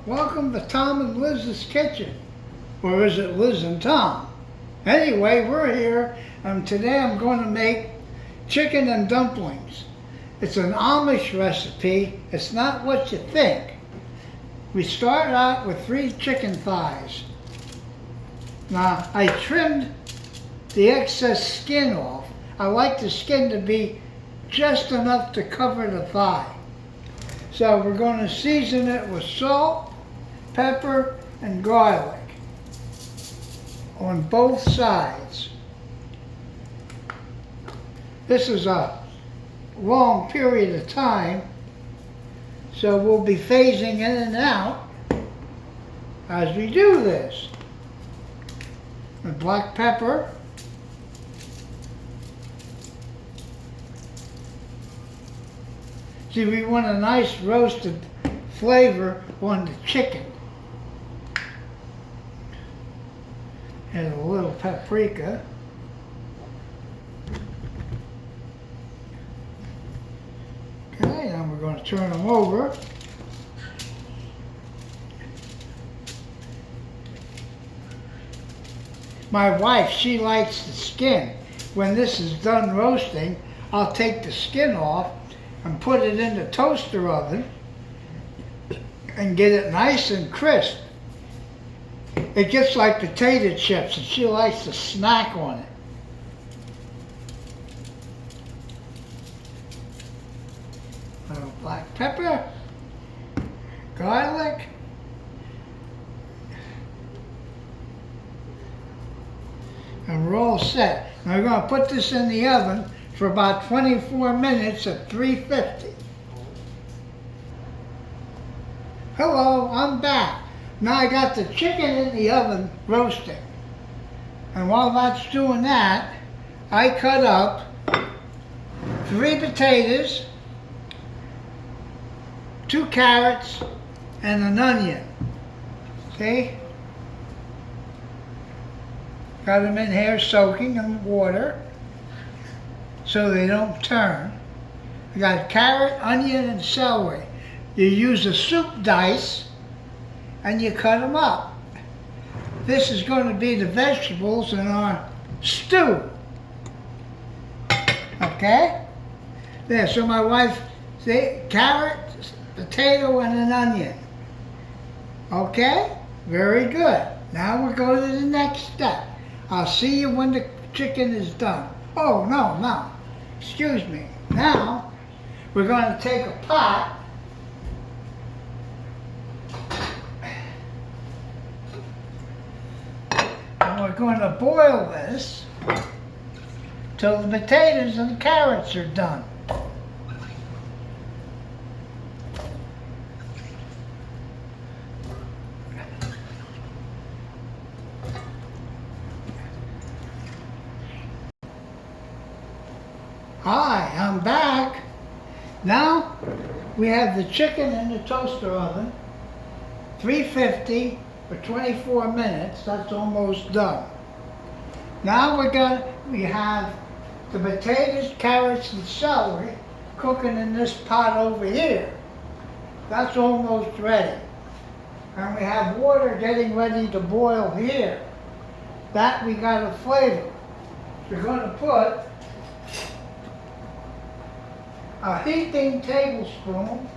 welcome to Tom and Liz's kitchen. Or is it Liz and Tom? Anyway, we're here, and today I'm going to make chicken and dumplings. It's an Amish recipe. It's not what you think. We start out with 3 chicken thighs. Now, I trimmed the excess skin off. I like the skin to be just enough to cover the thigh. So we're going to season it with salt, pepper, and garlic on both sides. This is a long period of time, so we'll be phasing in and out as we do this. The black pepper, see, we want a nice roasted flavor on the chicken. And a little paprika. Okay, now we're going to turn them over. My wife, she likes the skin. When this is done roasting, I'll take the skin off and put it in the toaster oven and get it nice and crisp. It gets like potato chips, and she likes to snack on it. A little black pepper, garlic, and we're all set. Now we're going to put this in the oven for about 24 minutes at 350. Hello, I'm back. Now I got the chicken in the oven roasting. And while that's doing that, I cut up 3 potatoes, 2 carrots, and an onion. See? Got them in here soaking in water so they don't turn. We got carrot, onion, and celery. You use a soup dice and you cut them up. This is going to be the vegetables in our stew. Okay? There, so my wife, see, carrot, potato, and an onion. Okay? Very good. Now we'll go to the next step. I'll see you when the chicken is done. Oh, no. Excuse me. Now, we're going to take a pot and we're going to boil this till the potatoes and the carrots are done. Hi, I'm back. Now we have the chicken in the toaster oven, 350 for 24 minutes. That's almost done. Now we have the potatoes, carrots, and celery cooking in this pot over here. That's almost ready. And we have water getting ready to boil here. That we got a flavor. We're going to put a heaping tablespoon